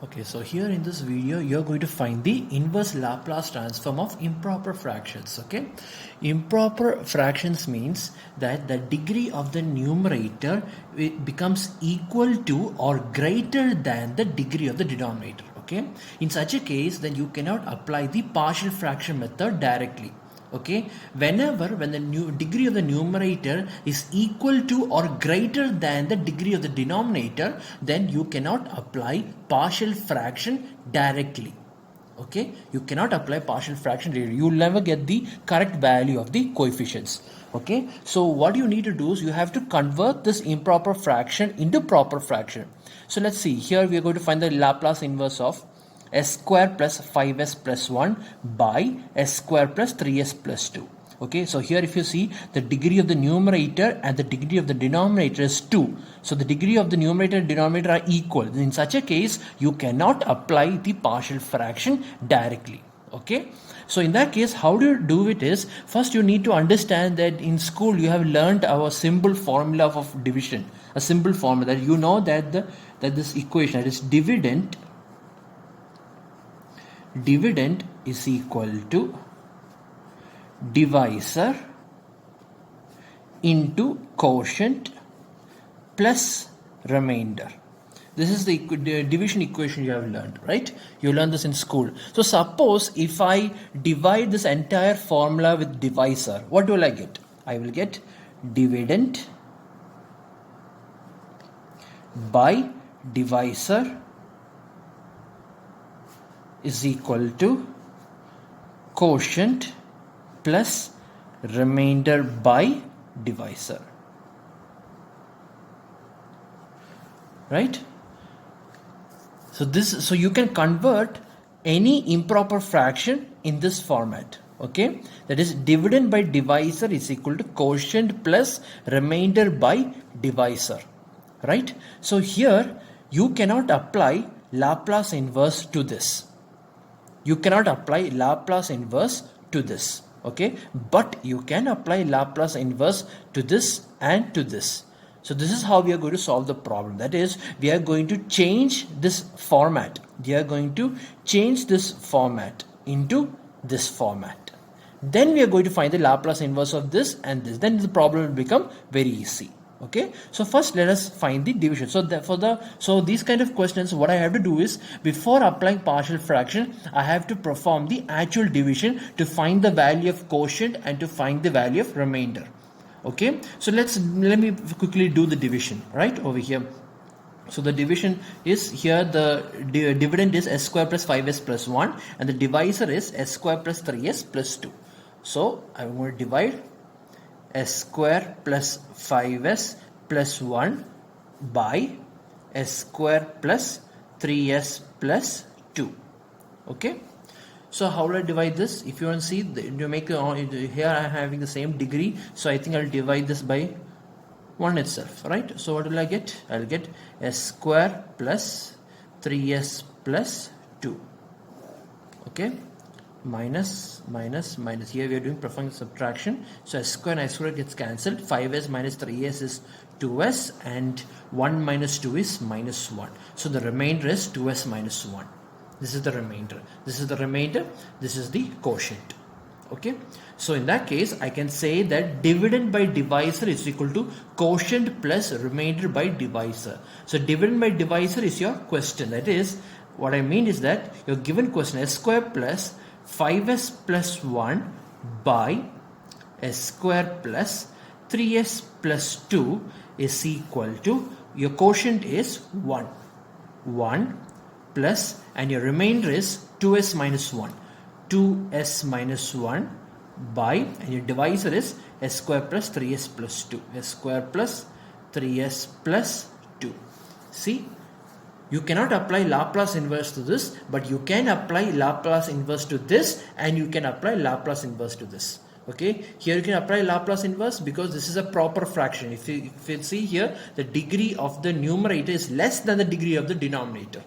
Okay, so here in this video, you're going to find the inverse Laplace transform of improper fractions. Okay, improper fractions means that the degree of the numerator becomes equal to or greater than the degree of the denominator. Okay, in such a case, then you cannot apply the partial fraction method directly. Okay, when the degree of the numerator is equal to or greater than the degree of the denominator, then you cannot apply partial fraction directly. Okay, you cannot apply partial fraction directly. You will never get the correct value of the coefficients. Okay, so what you need to do is you have to convert this improper fraction into proper fraction. So let's see, here we are going to find the Laplace inverse of s square plus 5s plus 1 by s square plus 3s plus 2. Okay, so here if you see, the degree of the numerator and the degree of the denominator is 2. So the degree of the numerator and denominator are equal. In such a case, you cannot apply the partial fraction directly. Okay, so in that case, how do you do it is, first you need to understand that in school you have learned our simple formula of division. A simple formula that you know that this equation, that is dividend is equal to divisor into quotient plus remainder. This is the division equation you have learned, right? You learned this in school. So suppose if I divide this entire formula with divisor, what will I get? I will get dividend by divisor is equal to quotient plus remainder by divisor, right? So you can convert any improper fraction in this format. Okay, that is dividend by divisor is equal to quotient plus remainder by divisor, right? So here you cannot apply Laplace inverse to this. You cannot apply Laplace inverse to this. Okay, but you can apply Laplace inverse to this and to this. So this is how we are going to solve the problem. That is, we are going to change this format. We are going to change this format into this format. Then we are going to find the Laplace inverse of this and this. Then the problem will become very easy. Okay, so first let us find the division. So these kind of questions, what I have to do is, before applying partial fraction, I have to perform the actual division to find the value of quotient and to find the value of remainder. Okay, so let me quickly do the division right over here. So the division is here, the dividend is s square plus 5s plus 1 and the divisor is s square plus 3s plus 2. So I'm going to divide s square plus 5s plus 1 by s square plus 3s plus 2. Okay, so how will I divide this? If you want to see, you make here I am having the same degree, so I think I'll divide this by 1 itself, right? So what will I get? I'll get s square plus 3s plus 2. Okay, minus minus minus, here we are doing performing subtraction, so s square and s square gets cancelled. 5s minus 3s is 2s and 1 minus 2 is minus 1, so the remainder is 2s minus 1. This is the remainder, this is the remainder, this is the quotient. Okay, so in that case I can say that dividend by divisor is equal to quotient plus remainder by divisor. So dividend by divisor is your question. That is, what I mean is that your given question, s square plus 5s plus 1 by s square plus 3s plus 2 is equal to, your quotient is 1 plus, and your remainder is 2s minus 1, 2s minus 1 by, and your divisor is s square plus 3s plus 2, s square plus 3s plus 2. See, you cannot apply Laplace inverse to this, but you can apply Laplace inverse to this and you can apply Laplace inverse to this. Okay, here you can apply Laplace inverse because this is a proper fraction. If you see here, the degree of the numerator is less than the degree of the denominator.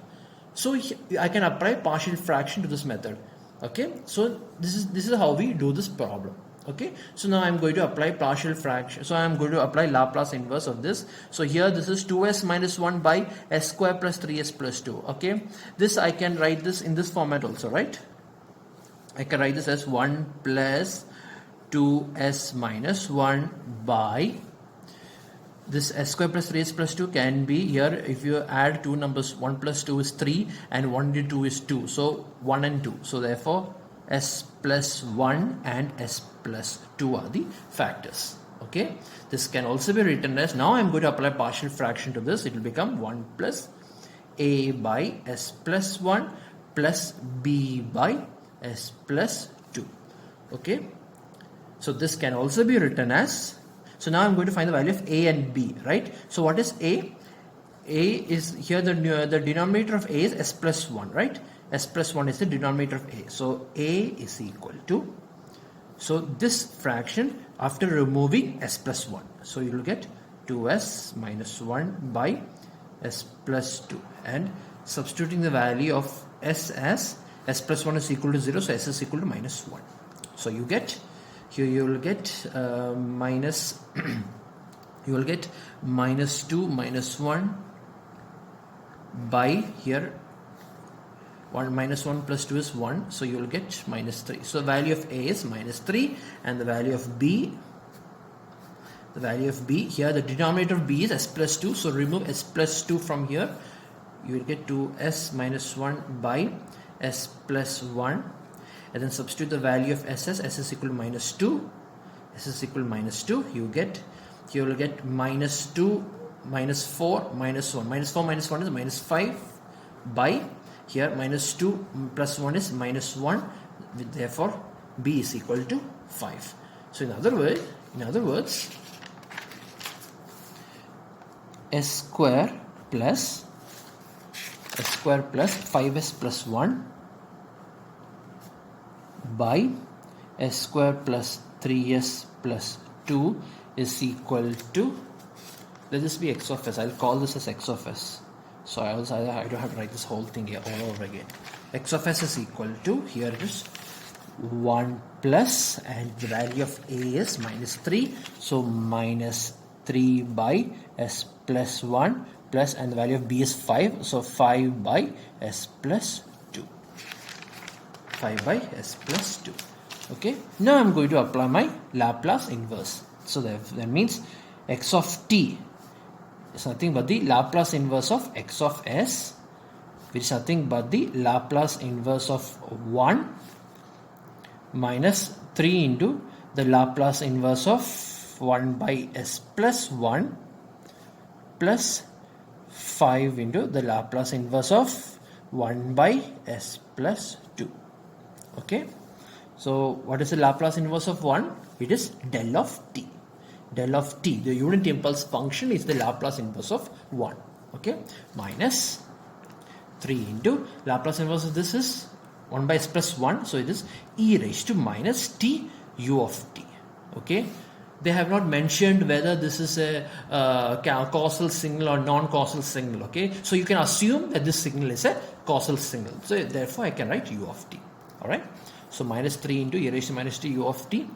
So I can apply partial fraction to this method. Okay, so this is how we do this problem. Okay, so now I'm going to apply partial fraction. So I'm going to apply Laplace inverse of this. So here this is 2s minus 1 by s square plus 3s plus 2. Okay, this I can write this in this format also, right? I can write this as 1 plus 2s minus 1 by this s square plus 3s plus 2 can be here. If you add two numbers, 1 plus 2 is 3 and 1 into 2 is 2. So 1 and 2. So therefore s plus 1 and s plus 2 are the factors. Okay, this can also be written as, now I'm going to apply partial fraction to this. It will become 1 plus a by s plus 1 plus b by s plus 2. Okay, so this can also be written as, so now I'm going to find the value of a and b, right? So what is a? A is here, the denominator of a is s plus 1, right? S plus 1 is the denominator of a. So a is equal to, so this fraction after removing s plus 1. So you will get 2s minus 1 by s plus 2, and substituting the value of s as s plus 1 is equal to 0. So s is equal to minus 1. So you get, here you will get minus, you will get minus 2 minus 1 by here 1 minus 1 plus 2 is 1, so you will get minus 3. So value of a is minus 3, and the value of b, here the denominator of b is s plus 2, so remove s plus 2 from here, you will get 2s minus 1 by s plus 1, and then substitute the value of s is equal to minus 2, s is equal to minus 2, you will get minus 2 minus 4 minus 1, minus 4 minus 1 is minus 5 by here minus 2 plus 1 is minus 1, therefore b is equal to 5. So in other words, s square plus 5s plus 1 by s square plus 3s plus 2 is equal to, let this be x of s. I'll call this as x of s. So I don't have to write this whole thing here all over again. X of s is equal to, here it is 1 plus, and the value of a is minus 3. So minus 3 by s plus 1 plus, and the value of b is 5. So 5 by s plus 2. 5 by s plus 2. Okay. Now I'm going to apply my Laplace inverse. So that means x of t is nothing but the Laplace inverse of x of s, which is nothing but the Laplace inverse of 1 minus 3 into the Laplace inverse of 1 by s plus 1 plus 5 into the Laplace inverse of 1 by s plus 2. Okay. So what is the Laplace inverse of 1? It is del of t. Del of t, the unit impulse function, is the Laplace inverse of 1. Okay, minus 3 into Laplace inverse of this is 1 by s plus 1, so it is e raised to minus t u of t. Okay, they have not mentioned whether this is a causal signal or non-causal signal. Okay, so you can assume that this signal is a causal signal, so therefore I can write u of t. All right, so minus 3 into e raised to minus t u of t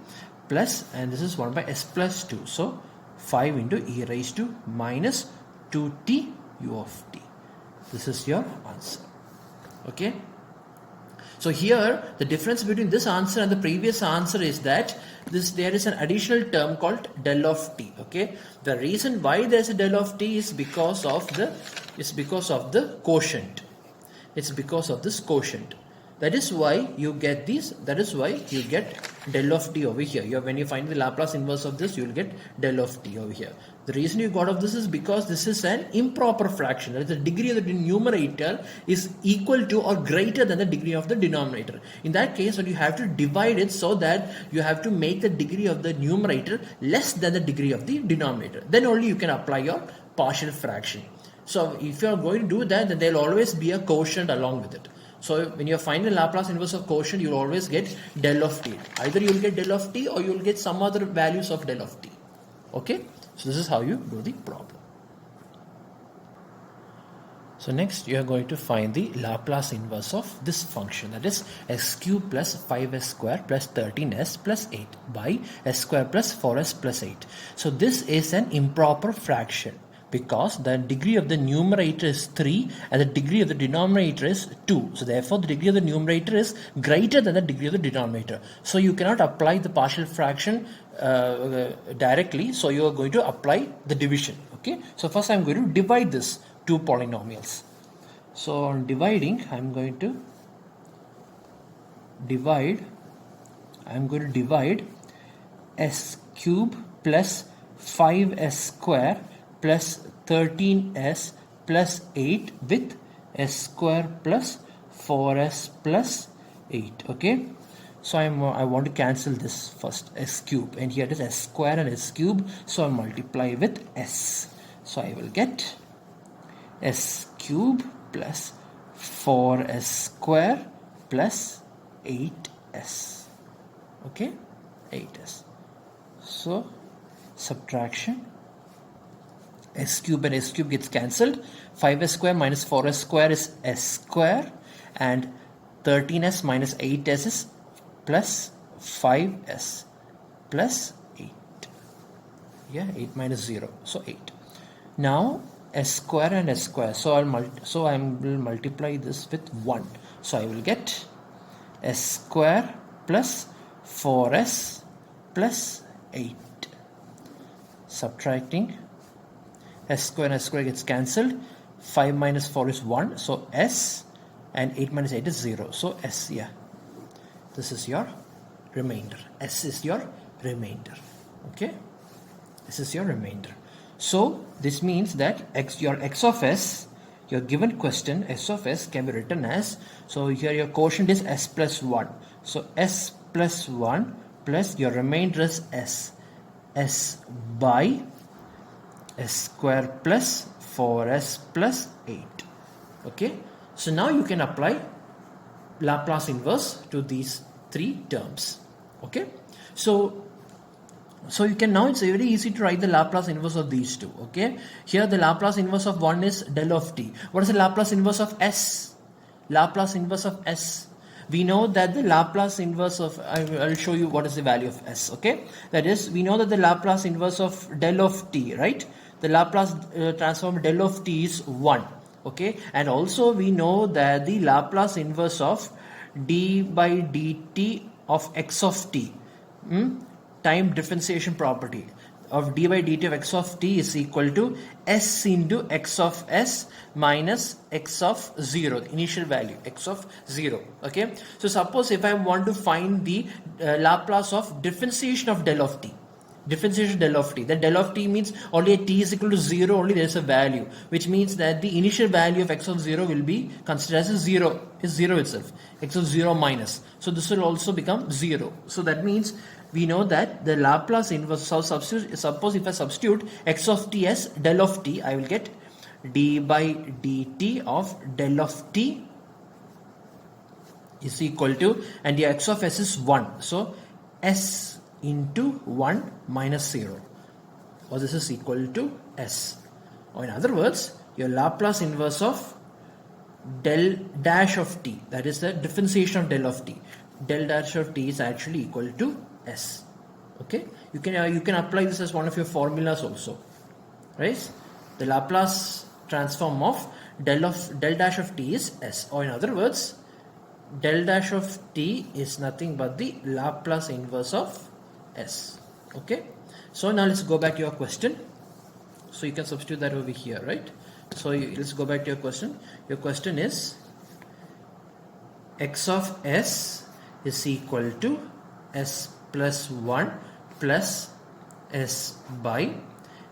plus, and this is 1 by s plus 2, so 5 into e raised to minus 2t u of t. This is your answer. Okay, so here the difference between this answer and the previous answer is that there is an additional term called del of t. Okay, the reason why there is a del of t is because of the quotient. It's because of this quotient. That is why you get these. That is why you get del of t over here. When you find the Laplace inverse of this, you will get del of t over here. The reason you got of this is because this is an improper fraction. That is, the degree of the numerator is equal to or greater than the degree of the denominator. In that case, you have to divide it so that you have to make the degree of the numerator less than the degree of the denominator. Then only you can apply your partial fraction. So if you are going to do that, then there will always be a quotient along with it. So when you find the Laplace inverse of quotient, you will always get del of t. Either you will get del of t or you will get some other values of del of t. Okay, so this is how you do the problem. So next you are going to find the Laplace inverse of this function, that is s cube plus 5s square plus 13s plus 8 by s square plus 4s plus 8. So this is an improper fraction because the degree of the numerator is 3 and the degree of the denominator is 2. So therefore the degree of the numerator is greater than the degree of the denominator. So you cannot apply the partial fraction directly, so you are going to apply the division. Okay, so first I am going to divide this two polynomials. So on dividing, I'm going to divide s cube plus 5s square plus 13s plus 8 with s square plus 4s plus 8. Okay, so I want to cancel this first, s cube, and here it is s square and s cube, so I multiply with s. So I will get s cube plus 4s square plus 8s. Okay, 8s. So subtraction, s cube and s cube gets cancelled. 5s square minus 4s square is s square, and 13s minus 8s is plus 5s plus 8. Yeah, 8 minus 0, so 8. Now s square and s square, so I will multiply this with 1, so I will get s square plus 4s plus 8. Subtracting, s square and s square gets cancelled. 5 minus 4 is 1, so s, and 8 minus 8 is 0, so s. Yeah, this is your remainder. S is your remainder. Okay, this is your remainder. So this means that your x of s, your given question s of s can be written as, so here your quotient is s plus 1, so s plus 1 plus your remainder is s by s square plus 4s plus 8. Okay, so now you can apply Laplace inverse to these three terms. Okay, so you can, now it's very easy to write the Laplace inverse of these two. Okay, here the Laplace inverse of one is del of t. What is the Laplace inverse of s? Laplace inverse of s, we know that the Laplace inverse of, I'll show you what is the value of s. Okay, that is, we know that the Laplace inverse of del of t, right? The Laplace transform del of t is 1. Okay, and also we know that the Laplace inverse of d by dt of x of t, time differentiation property of d by dt of x of t is equal to s into x of s minus x of 0, the initial value x of 0. Okay, so suppose if I want to find the Laplace of differentiation of del of t, differentiation del of t, then del of t means only at t is equal to 0, only there is a value, which means that the initial value of x of 0 will be considered as a 0, is 0 itself, x of 0 minus, so this will also become 0. So that means we know that the Laplace inverse, so suppose if I substitute x of t as del of t, I will get d by dt of del of t is equal to, and the x of s is 1, so s into 1 minus 0, or this is equal to s. Or in other words, your Laplace inverse of del dash of t, that is the differentiation of del of t, del dash of t is actually equal to s. Okay, you can apply this as one of your formulas also, right? The Laplace transform of del dash of t is s, or in other words, del dash of t is nothing but the Laplace inverse of s. Okay, so now let's go back to your question. So you can substitute that over here, right? So let's go back to your question. Your question is x of s is equal to s plus 1 plus s by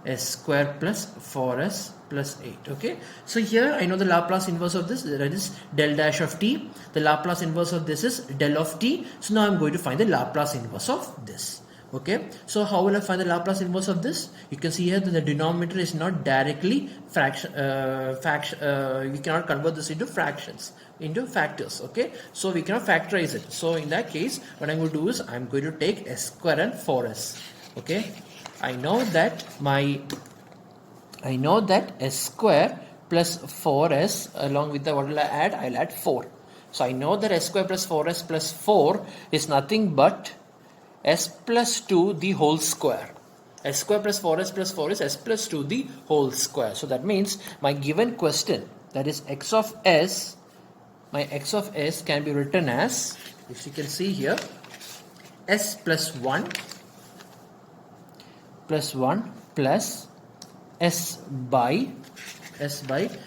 s square plus 4s plus 8. Okay, so here I know the Laplace inverse of this, that is del dash of t. The Laplace inverse of this is del of t. So now I'm going to find the Laplace inverse of this. Okay, so how will I find the Laplace inverse of this? You can see here that the denominator is not directly fraction, you cannot convert this into fractions, into factors. Okay, so we cannot factorize it. So in that case, what I'm going to do is I'm going to take s square and 4s. Okay, I know that s square plus 4s along with the, what will I add? I'll add 4. So I know that s square plus 4s plus 4 is nothing but s plus 2 the whole square. S square plus 4s plus 4 is s plus 2 the whole square. So that means my given question, that is x of s, my x of s can be written as, if you can see here, s plus 1 plus s by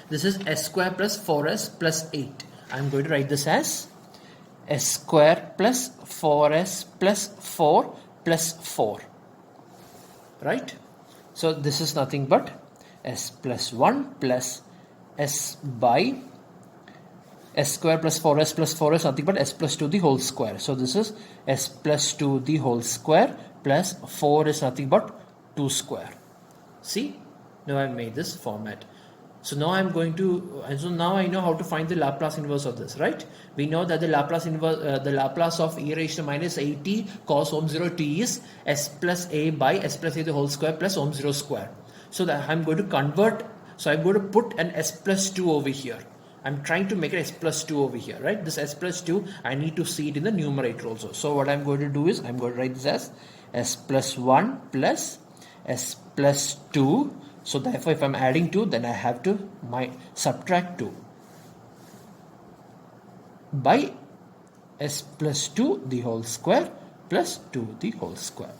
this is s square plus 4s plus 8. I'm going to write this as s square plus 4s plus 4 plus 4, right? So this is nothing but s plus 1 plus s by s square plus 4s plus 4 is nothing but s plus 2 the whole square. So this is s plus 2 the whole square plus 4 is nothing but 2 square. See, now I've made this format. So now I'm going to, so now I know how to find the Laplace inverse of this, right? We know that the Laplace inverse, the Laplace of e raised to minus 80 cos ohm 0 t is s plus a by s plus a the whole square plus ohm 0 square. So that I'm going to convert, so I'm going to put an s plus 2 over here. I'm trying to make it s plus 2 over here, right? This s plus 2, I need to see it in the numerator also. So what I'm going to do is, I'm going to write this as s plus 1 plus s plus 2. So therefore, if I'm adding 2, then I have to subtract 2 by s plus 2 the whole square plus 2 the whole square.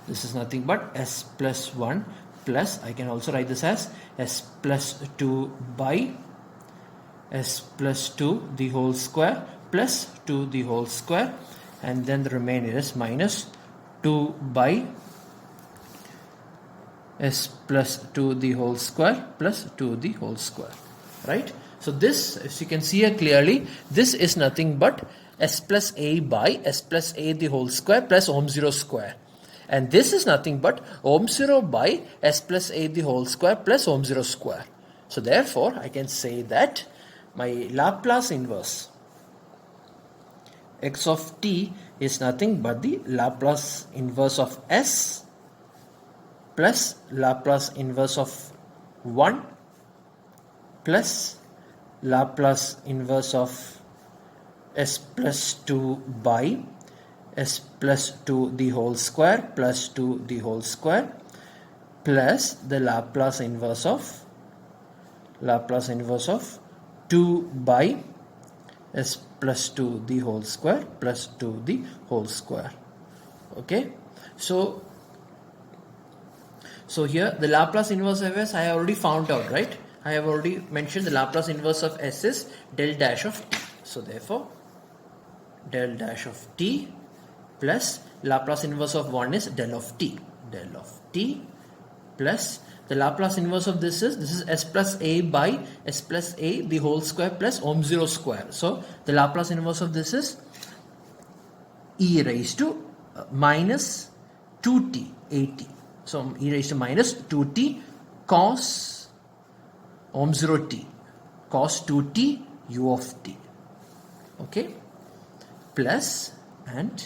This is nothing but s plus 1 plus, I can also write this as s plus 2 by s plus 2 the whole square plus 2 the whole square, and then the remainder is minus 2 by s plus 2 the whole square plus 2 the whole square, right? So this, as you can see here clearly, this is nothing but s plus a by s plus a the whole square plus ohm 0 square, and this is nothing but ohm 0 by s plus a the whole square plus ohm 0 square. So therefore I can say that my Laplace inverse x of t is nothing but the Laplace inverse of s plus Laplace inverse of 1 plus Laplace inverse of s plus 2 by s plus 2 the whole square plus 2 the whole square plus the Laplace inverse of 2 by s plus 2 the whole square plus 2 the whole square. Okay, so here the Laplace inverse of s I have already found out, right? I have already mentioned the Laplace inverse of s is del dash of t. So therefore del dash of t plus Laplace inverse of 1 is del of t. Del of t plus the Laplace inverse of this is s plus a by s plus a the whole square plus ohm 0 square. So the Laplace inverse of this is e raised to minus 2t at. So e raised to minus 2t cos ohm 0 t, cos 2t u of t. Okay, plus, and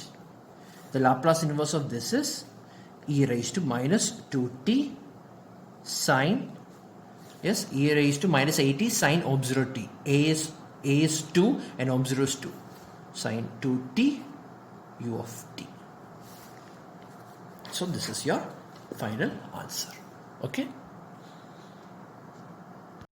the Laplace inverse of this is e raised to minus 2t sine, yes, e raised to minus 80 sine ohm 0 t. A is 2 and ohm 0 is 2, sine 2t u of t. So this is your final answer. Okay.